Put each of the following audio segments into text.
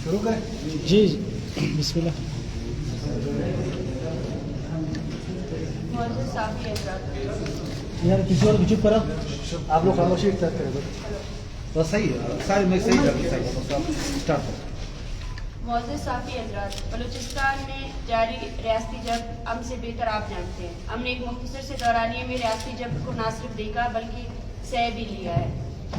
شروع کریں جی بسم اللہ. معزز صافی حضرات، یار کسی اور چپ کرا. آپ لوگ خاموشی اختیار کریں. بس صحیح ہے، سارے میں صحیح اسٹارٹ کریں. معزز صافی حضرات، بلوچستان میں جاری ریاستی جبر ہم سے بہتر آپ جانتے ہیں. ہم نے ایک مختصر سے دورانیے میں ریاستی جبر کو نہ صرف دیکھا بلکہ سہ بھی لیا ہے.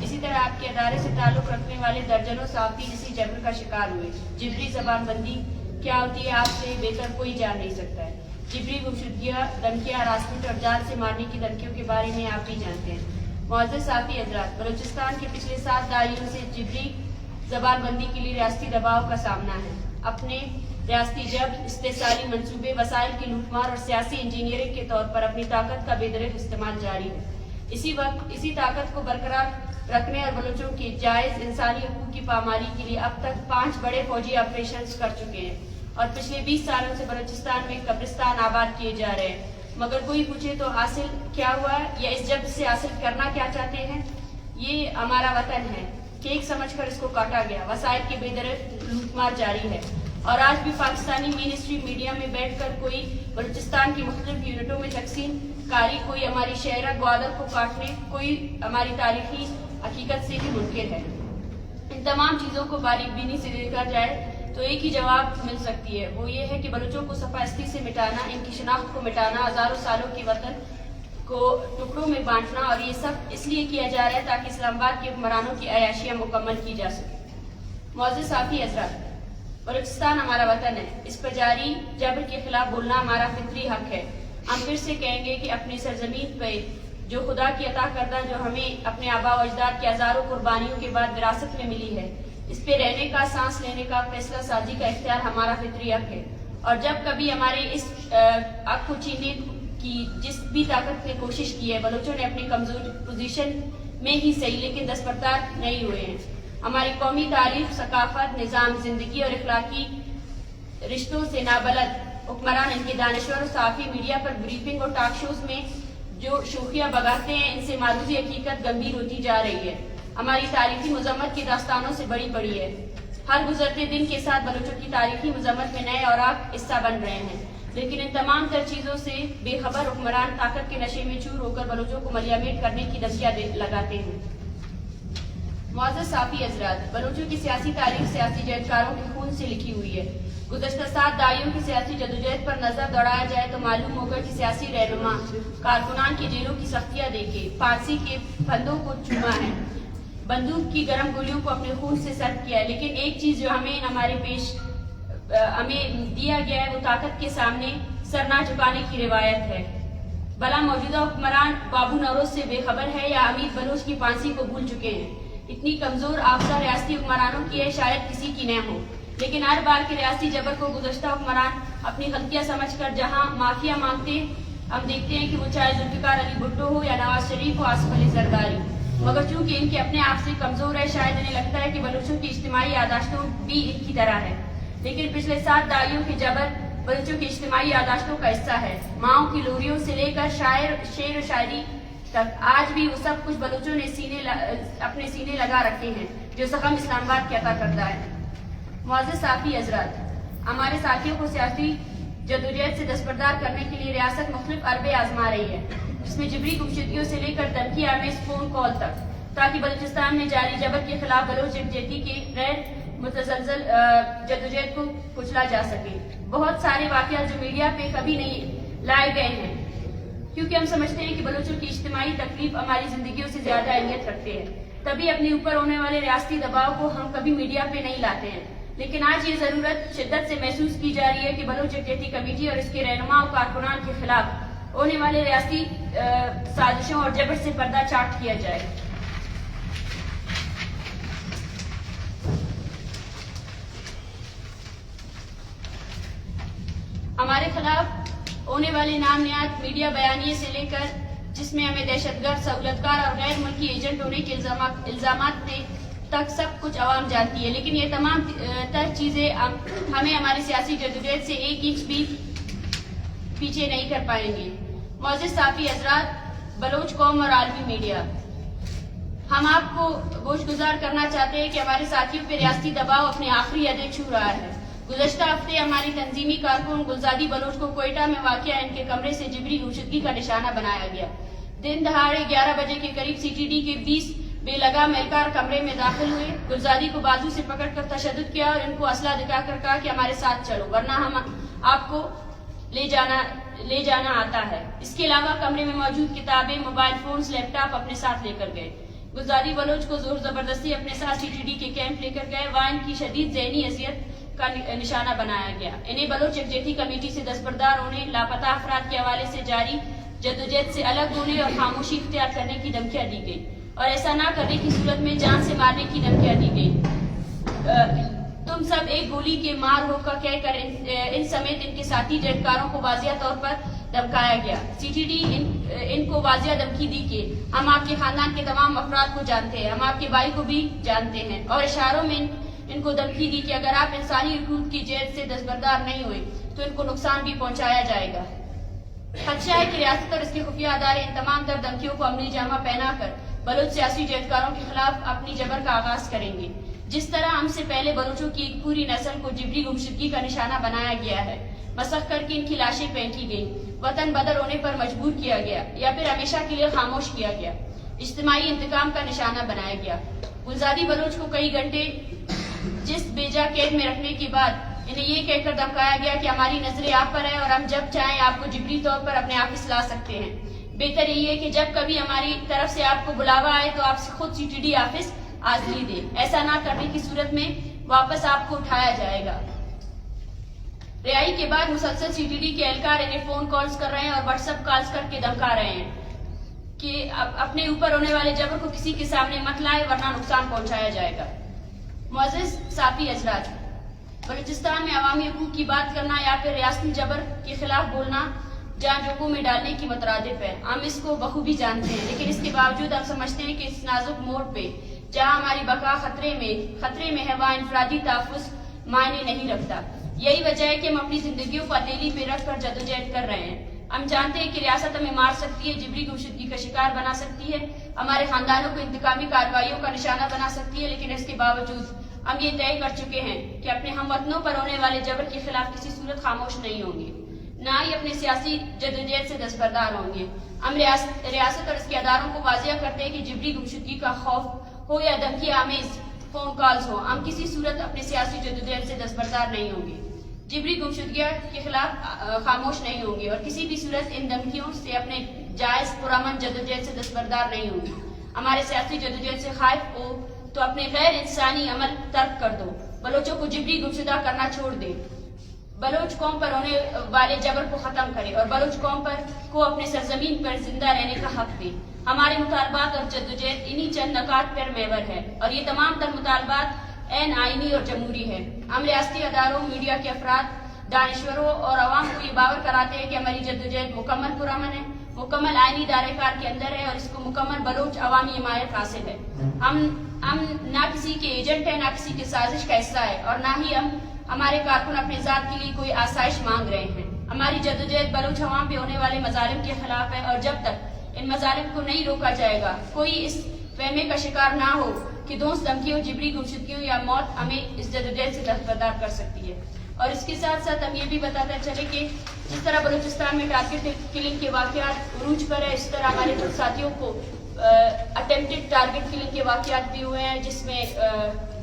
اسی طرح آپ کے ادارے سے تعلق رکھنے والے درجنوں صحافی اسی جبر کا شکار ہوئے. جبری زبان بندی کیا ہوتی ہے آپ سے بہتر کوئی جان نہیں سکتا ہے. جبری گمشدگیاں، دھمکیاں، ہراسمنٹ اور جان سے مارنے کی دھمکیوں کے بارے میں آپ بھی جانتے ہیں. معزز صافی حضرات، بلوچستان کے پچھلے 7 دہائیوں سے جبری زبان بندی کے لیے ریاستی دباؤ کا سامنا ہے. اپنے ریاستی جبر، استحصالی منصوبے، وسائل کی لوٹ مار اور سیاسی انجینئرنگ کے طور پر اپنی طاقت کا بے دریغ استعمال جاری ہے. اسی وقت اسی طاقت کو برقرار رکھنے اور بلوچوں کی جائز انسانی حقوق کی پامالی کے لیے اب تک 5 بڑے فوجی آپریشنز کر چکے ہیں اور پچھلے 20 سالوں سے بلوچستان میں قبرستان آباد کیے جا رہے ہیں. مگر کوئی پوچھے تو حاصل کیا ہوا ہے یا اس جبر سے حاصل کرنا کیا چاہتے ہیں؟ یہ ہمارا وطن ہے، کیک سمجھ کر اس کو کاٹا گیا. وسائل کی بے دریغ لوٹ مار جاری ہے اور آج بھی پاکستانی مین اسٹریم میڈیا میں بیٹھ کر کوئی بلوچستان کی مختلف یونٹوں میں تقسیم کاری، کوئی ہماری شہرہ گوادر کو کاٹنے، کوئی ہماری تاریخی حقیقت سے بھی منکر ہے. ان تمام چیزوں کو باریک بینی سے دیکھا جائے تو ایک ہی جواب مل سکتی ہے، وہ یہ ہے کہ بلوچوں کو صفحہ ہستی سے مٹانا، ان کی شناخت کو مٹانا، ہزاروں سالوں کے وطن کو ٹکڑوں میں بانٹنا، اور یہ سب اس لیے کیا جا رہا ہے تاکہ اسلام آباد کے حکمرانوں کی عیاشیاں مکمل کی جا سکے. معزز صافی حضرات، بلوچستان ہمارا وطن ہے. اس پر جاری جبر کے خلاف بولنا ہمارا فطری حق ہے. ہم پھر سے کہیں گے کہ اپنی سرزمین پہ جو خدا کی عطا کردہ، جو ہمیں اپنے آباء و اجداد کی ہزاروں قربانیوں کے بعد وراثت میں ملی ہے، اس پہ رہنے کا، سانس لینے کا، فیصلہ سازی کا اختیار ہمارا فطری حق ہے. اور جب کبھی ہمارے اس حق کو چھیننے کی جس بھی طاقت نے کوشش کی ہے، بلوچوں نے اپنی کمزور پوزیشن میں ہی صحیح لیکن دستبردار نہیں ہوئے ہیں. ہماری قومی تاریخ، ثقافت، نظام زندگی اور اخلاقی رشتوں سے نابلد حکمران ان کے دانشور اور صحافی میڈیا پر بریفنگ اور ٹاک شوز میں جو شوخیاں بگاتے ہیں، ان سے معروضی حقیقت گمبھیر ہوتی جا رہی ہے. ہماری تاریخی مذمت کی داستانوں سے بڑی پڑی ہے. ہر گزرتے دن کے ساتھ بلوچوں کی تاریخی مذمت میں نئے اوراق حصہ بن رہے ہیں، لیکن ان تمام تر چیزوں سے بے خبر حکمران طاقت کے نشے میں چور ہو کر بلوچوں کو ملیامٹ کرنے کی دھمکیاں لگاتے ہیں. معزز صافی حضرات، بلوچوں کی سیاسی تاریخ سیاسی جہدکاروں کے خون سے لکھی ہوئی ہے. گزشتہ 7 دہائیوں کی سیاسی جدوجہد پر نظر دوڑایا جائے تو معلوم ہوگا کہ سیاسی رہنما کارکنان کی جیلوں کی سختیاں دیکھے، پھانسی کے پھندوں کو چوما ہے، بندوق کی گرم گولیوں کو اپنے خون سے سرد کیا ہے. لیکن ایک چیز جو ہمیں دیا گیا ہے، وہ طاقت کے سامنے سر نہ جھکانے کی روایت ہے. بلا موجودہ حکمران بابو نوروز سے بے خبر ہے یا امیر بلوچ کی پھانسی کو بھول چکے ہیں. اتنی کمزور آفزہ ریاستی حکمرانوں کی ہے، شاید کسی کی نہ ہو. لیکن ہر بار کے ریاستی جبر کو گزشتہ حکمران اپنی غلطیاں سمجھ کر جہاں معافیا مانگتے، ہم دیکھتے ہیں کہ وہ چاہے ذوالفقار علی بھٹو ہو یا نواز شریف ہو، آصف علی زرداری. مگر چونکہ ان کے اپنے آپ سے کمزور ہے، شاید انہیں لگتا ہے کہ بلوچوں کی اجتماعی یادداشتوں بھی ان کی طرح ہے. لیکن پچھلے 7 دہائیوں کے جبر بلوچوں کی اجتماعی یادداشتوں کا حصہ ہے. ماؤں کی لوریوں سے لے کر شعر و شاعری تک آج بھی وہ سب کچھ بلوچوں نے اپنے سینے لگا رکھے ہیں جو زخم اسلام آباد کے عطا کردہ ہے. معزز صافی حضرات، ہمارے ساتھیوں کو سیاسی جدوجہد سے دستبردار کرنے کے لیے ریاست مختلف حربے آزما رہی ہے، جس میں جبری گمشدگیوں سے لے کر دھمکی آمیز فون کال تک، تاکہ بلوچستان میں جاری جبر کے خلاف بلوچ یکجہتی کے غیر متزلزل جدوجہد کو کچلا جا سکے. بہت سارے واقعات جو میڈیا پہ کبھی نہیں لائے گئے ہیں، کیونکہ ہم سمجھتے ہیں کہ بلوچوں کی اجتماعی تکلیف ہماری زندگیوں سے زیادہ اہمیت رکھتے ہیں، تبھی اپنے اوپر ہونے والے ریاستی دباؤ کو ہم کبھی میڈیا پہ نہیں لاتے ہیں. لیکن آج یہ ضرورت شدت سے محسوس کی جا رہی ہے کہ بلوچ یکجہتی کمیٹی اور اس کے رہنما و کارکنان کے خلاف ہونے والے ریاستی سازشوں اور جبر سے پردہ چاٹ کیا جائے. ہمارے خلاف ہونے والے نام نہاد میڈیا بیانیے سے لے کر جس میں ہمیں دہشت گرد، سہولتکار اور غیر ملکی ایجنٹ ہونے کے الزامات نے تک سب کچھ عوام جانتی ہے. لیکن یہ تمام تر چیزیں ہمیں ہماری سیاسی جدوجہد سے 1 انچ بھی پیچھے نہیں کر پائیں گے. معزز صافی حضرات، بلوچ قوم اور عالمی میڈیا، ہم آپ کو گوشگزار کرنا چاہتے ہیں کہ ہمارے ساتھیوں پہ ریاستی دباؤ اپنے آخری حدیں چھو رہا ہے. گزشتہ ہفتے ہماری تنظیمی کارکن گلزادی بلوچ کو کوئٹہ میں واقع ان کے کمرے سے جبری گمشدگی کا نشانہ بنایا گیا. دن دہاڑے 11 بجے کے قریب سی ٹی ڈی کے 20 بے لگام اہلکار کمرے میں داخل ہوئے. گلزادی کو بازو سے پکڑ کر تشدد کیا اور ان کو اسلحہ دکھا کر کہا کہ ہمارے ساتھ چلو ورنہ ہم آپ کو لے جانا آتا ہے. اس کے علاوہ کمرے میں موجود کتابیں، موبائل فونز، لیپ ٹاپ اپنے ساتھ لے کر گئے. گلزادی بلوچ کو زور زبردستی اپنے ساتھ سی ٹی ڈی کے کیمپ لے کر گئے. وہاں ان کی شدید ذہنی اذیت کا نشانہ بنایا گیا. انہیں بلوچ یکجہتی کمیٹی سے دستبردار ہونے، لاپتہ افراد کے حوالے سے جاری جدوجہد سے الگ ہونے اور خاموشی اختیار کرنے کی دھمکیاں دی گئی اور ایسا نہ کرنے کی صورت میں جان سے مارنے کی دھمکیاں دی گئی. تم سب ایک گولی کے مار ہو کر کہہ کر ان سمیت ان کے ساتھی جہدکاروں کو واضح طور پر دھمکایا گیا. سی ٹی ڈی ان کو واضح دھمکی دی کہ ہم آپ کے خاندان کے تمام افراد کو جانتے ہیں، ہم آپ کے بھائی کو بھی جانتے ہیں، اور اشاروں میں ان کو دھمکی دی کہ اگر آپ انسانی حقوق کی جیل سے دستبردار نہیں ہوئے تو ان کو نقصان بھی پہنچایا جائے گا. خدشہ ہے کہ ریاست اور اس کے خفیہ ادارے ان تمام تر دھمکیوں کو عملی جامہ پہنا کر بلوچ سیاسی جہدکاروں کے خلاف اپنی جبر کا آغاز کریں گے. جس طرح ہم سے پہلے بلوچوں کی ایک پوری نسل کو جبری گمشدگی کا نشانہ بنایا گیا ہے، مسخ کر کے ان کی لاشیں پھینکی گئیں، وطن بدر ہونے پر مجبور کیا گیا یا پھر ہمیشہ کے لیے خاموش کیا گیا، اجتماعی انتقام کا نشانہ بنایا گیا. گلزادی بلوچ کو کئی گھنٹے جس بیجا قید میں رکھنے کے بعد انہیں یہ کہہ کر دھمکایا گیا کہ ہماری نظریں آپ پر ہیں اور ہم جب چاہیں آپ کو جبری طور پر اپنے آفس لا سکتے ہیں. بہتر یہی ہے کہ جب کبھی ہماری طرف سے آپ کو بلاوا آئے تو آپ سے خود سی ٹی ڈی آفس حاضری دے. ایسا نہ کرنے کی صورت میں واپس آپ کو اٹھایا جائے گا. رہائی کے بعد مسلسل سی ٹی ڈی کے اہلکار انہیں فون کالز کر رہے ہیں اور واٹس ایپ کالز کر کے دھمکا رہے ہیں کہ اپنے اوپر ہونے والے جبر کو کسی کے سامنے مت لائے ورنہ نقصان پہنچایا جائے گا. معزز صافی حضرات، بلوچستان میں عوامی حقوق کی بات کرنا یا پھر ریاستی جبر کے خلاف بولنا جان جوگوں میں ڈالنے کی مترادف ہے. ہم اس کو بخوبی جانتے ہیں، لیکن اس کے باوجود ہم سمجھتے ہیں کہ اس نازک موڑ پہ جہاں ہماری بقا خطرے میں ہے وہاں انفرادی تحفظ معنی نہیں رکھتا. یہی وجہ ہے کہ ہم اپنی زندگیوں کو ہتھیلی پہ رکھ کر جدوجہد کر رہے ہیں. ہم جانتے ہیں کہ ریاست ہمیں مار سکتی ہے، جبری گمشدگی کا شکار بنا سکتی ہے، ہمارے خاندانوں کو انتقامی کارروائیوں کا نشانہ بنا سکتی ہے، لیکن اس کے باوجود ہم یہ طے کر چکے ہیں کہ اپنے ہم وطنوں پر ہونے والے جبر کے خلاف کسی صورت خاموش نہیں ہوں گے، نہ ہی اپنے سیاسی جدوجہد سے دستبردار ہوں گے. ہم ریاست اور اس کے اداروں کو واضح کرتے ہیں کہ جبری گمشدگی کا خوف ہو یا دھمکی آمیز فون کالز ہو، ہم کسی صورت اپنے سیاسی جدوجہد سے دستبردار نہیں ہوں گے، جبری گمشدگی کے خلاف خاموش نہیں ہوں گے اور کسی بھی صورت ان دھمکیوں سے اپنے جائز پرامن جدوجہد سے دستبردار نہیں ہوں گے. ہمارے سیاسی جدوجہد سے خائف ہو تو اپنے غیر انسانی عمل ترک کر دو، بلوچوں کو جبری گمشدہ کرنا چھوڑ دے، بلوچ قوم پر ہونے والے جبر کو ختم کرے اور بلوچ قوم کو اپنے سرزمین پر زندہ رہنے کا حق دے. ہمارے مطالبات اور جدوجہد انہی چند نکات پر محور ہے اور یہ تمام تر مطالبات عین آئینی اور جمہوری ہے. ہم ریاستی اداروں، میڈیا کے افراد، دانشوروں اور عوام کو یہ باور کراتے ہیں کہ ہماری جدوجہد مکمل پرامن ہے، مکمل آئینی دائرہ کار کے اندر ہے اور اس کو مکمل بلوچ عوامی حمایت حاصل ہے. ہم نہ کسی کے ایجنٹ ہیں، نہ کسی کی سازش کا حصہ ہے اور نہ ہی ہمارے کارکن اپنے ذات کے لیے کوئی آسائش مانگ رہے ہیں. ہماری جدوجہد بلوچ عوام پہ ہونے والے مظالم کے خلاف ہے اور جب تک ان مظالم کو نہیں روکا جائے گا کوئی اس فہمے کا شکار نہ ہو کہ دوست دھمکیوں، جبری گمشدگیوں یا موت ہمیں اس جدوجہد سے دستبردار کر سکتی ہے. اور اس کے ساتھ ساتھ ہم یہ بھی بتاتے چلے کہ جس طرح بلوچستان میں ٹارگٹ کلنگ کے واقعات عروج پر ہے، اس طرح ہمارے کچھ ساتھیوں کو اٹیمپٹڈ ٹارگٹ کلنگ کے واقعات بھی ہوئے ہیں، جس میں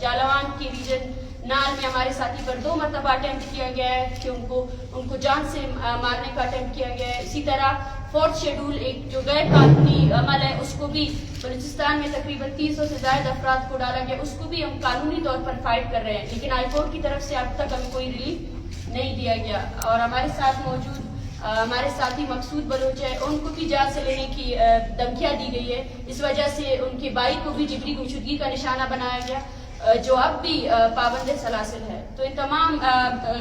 جالوان کی ریجن نال میں ہمارے ساتھی پر 2 مرتبہ اٹیمپٹ کیا گیا ہے کہ ان کو جان سے مارنے کا اٹیمپٹ کیا گیا ہے. اسی طرح 4تھ شیڈول ایک جو غیر قانونی عمل ہے اس کو بھی بلوچستان میں تقریباً 300 سے زائد افراد کو ڈالا گیا، اس کو بھی ہم قانونی طور پر فائٹ کر رہے ہیں، لیکن ہائی کورٹ کی طرف سے اب تک ہمیں کوئی ریلیف نہیں دیا گیا. اور ہمارے ساتھ موجود ہمارے ساتھی مقصود بلوچ ہے، ان کو بھی جان سے لینے کی دھمکیاں دی گئی ہے. اس وجہ سے ان کے بھائی کو بھی جبری گمشدگی کا نشانہ بنایا گیا جو اب بھی پابند سلاسل ہے. تو ان تمام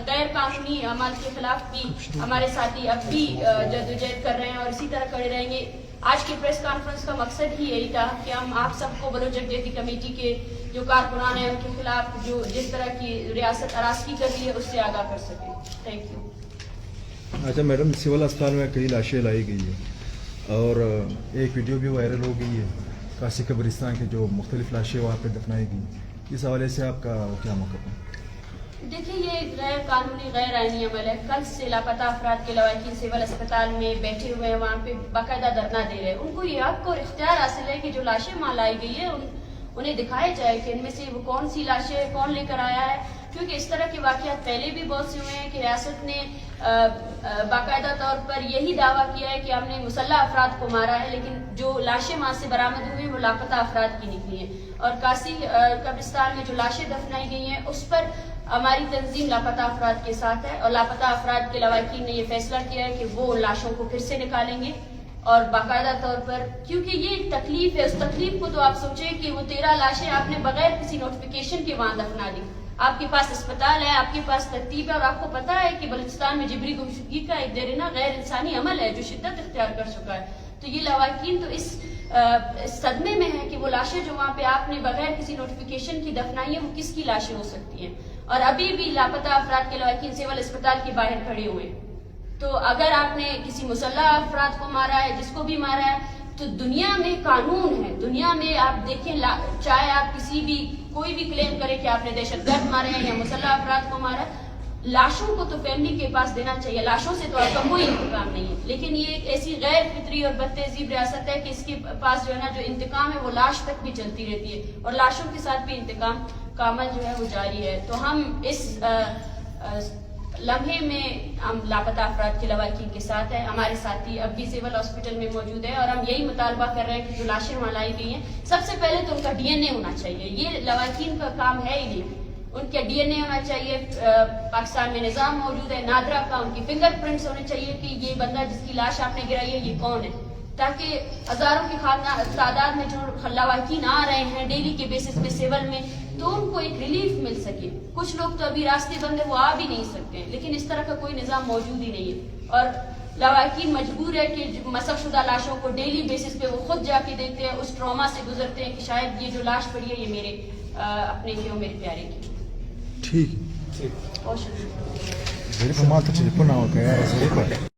غیر قانونی عمل کے خلاف بھی ہمارے ساتھی اب بھی جدوجہد کر رہے ہیں اور اسی طرح کھڑے رہیں گے. آج کی پریس کانفرنس کا مقصد ہی یہی تھا کہ ہم آپ سب کو بلوچ یکجہتی کمیٹی کے جو کارکنان ہیں ان کے خلاف جو جس طرح کی ریاست ہراسگی کر رہی ہے اس سے آگاہ کر سکیں. Thank you. اچھا میڈم، سول اسپتال میں کئی لاشیں لائی گئی ہے اور ایک ویڈیو بھی وائرل ہو گئی ہے کاسی قبرستان کے جو مختلف لاشیں وہاں پہ دفنائی گئی، اس حوالے سے آپ کا کیا موقف ہے؟ دیکھیے یہ ایک غیر قانونی غیر آئینی عمل ہے. کل سے لاپتہ افراد کے لواحقین سول اسپتال میں بیٹھے ہوئے ہیں، وہاں پہ باقاعدہ دھرنا دے رہے ہیں. ان کو یہ حق اور اختیار حاصل ہے کہ جو لاشیں وہاں لائی گئی ہے انہیں دکھایا جائے کہ ان میں سے وہ کون سی لاشیں کون لے کر آیا ہے. کیونکہ اس طرح کے واقعات پہلے بھی بہت سے ہوئے ہیں کہ ریاست نے باقاعدہ طور پر یہی دعویٰ کیا ہے کہ ہم نے مسلح افراد کو مارا ہے، لیکن جو لاشیں وہاں سے برآمد ہوئی ہیں وہ لاپتہ افراد کی نکلی ہیں. اور کاسی قبرستان میں جو لاشیں دفنائی گئی ہیں اس پر ہماری تنظیم لاپتہ افراد کے ساتھ ہے، اور لاپتہ افراد کے لواحقین نے یہ فیصلہ کیا ہے کہ وہ ان لاشوں کو پھر سے نکالیں گے. اور باقاعدہ طور پر کیونکہ یہ ایک تکلیف ہے، اس تکلیف کو تو آپ سوچیں کہ وہ 13 لاشیں آپ نے بغیر کسی نوٹیفیکیشن کے وہاں دفنا دی. آپ کے پاس اسپتال ہے، آپ کے پاس ترتیب ہے، اور آپ کو پتا ہے کہ بلوچستان میں جبری گمشدگی کا ایک دیرینہ غیر انسانی عمل ہے جو شدت اختیار کر چکا ہے. تو یہ لواحقین تو اس صدمے میں ہے کہ وہ لاشیں جو وہاں پہ آپ نے بغیر کسی نوٹیفیکیشن کی دفنائی ہیں وہ کس کی لاشیں ہو سکتی ہیں. اور ابھی بھی لاپتہ افراد کے لواحقین سول اسپتال کے باہر کھڑے ہوئے. تو اگر آپ نے کسی مسلح افراد کو مارا ہے، جس کو بھی مارا ہے، تو دنیا میں قانون ہے. دنیا میں آپ دیکھیں، چاہے آپ کوئی بھی کلیم کرے کہ آپ نے دہشت گرد مارے ہیں یا مسلح افراد کو مارا ہے، لاشوں کو تو فیملی کے پاس دینا چاہیے. لاشوں سے تو آپ کا کوئی انتقام نہیں ہے. لیکن یہ ایک ایسی غیر فطری اور بد تہذیب ریاست ہے کہ اس کے پاس جو ہے نا جو انتقام ہے وہ لاش تک بھی چلتی رہتی ہے، اور لاشوں کے ساتھ بھی انتقام کا عمل جو ہے وہ جاری ہے. تو ہم اس لمحے میں ہم لاپتہ افراد کے لواحقین کے ساتھ ہیں. ہمارے ساتھی اب بھی سول ہاسپٹل میں موجود ہے، اور ہم یہی مطالبہ کر رہے ہیں کہ جو لاشیں وہاں لائی گئی ہیں سب سے پہلے تو ان کا ڈی این اے ہونا چاہیے. یہ لواحقین کا کام ہے ہی نہیں. ان کا ڈی این اے ہونا چاہیے. پاکستان میں نظام موجود ہے نادرا کا، ان کی فنگر پرنٹس ہونے چاہیے کہ یہ بندہ جس کی لاش آپ نے گرائی ہے یہ کون ہے، تاکہ ہزاروں کی تعداد میں جو لواحقین آ رہے ہیں ڈیلی کے بیسس پہ سول میں تو ان کو ایک ریلیف مل سکے. کچھ لوگ تو ابھی راستے بند ہیں، وہ آ بھی نہیں سکتے ہیں، لیکن اس طرح کا کوئی نظام موجود ہی نہیں ہے. اور لواحقین مجبور ہے کہ مسخ شدہ لاشوں کو ڈیلی بیسس پہ وہ خود جا کے دیکھتے ہیں، اس ٹراما سے گزرتے ہیں کہ شاید یہ جو لاش پڑی ہے یہ میرے اپنے کی ہو، میرے پیارے کی. ٹھیک بہت شکریہ. Jadi pemalu, jadi pun awak kaya, jadi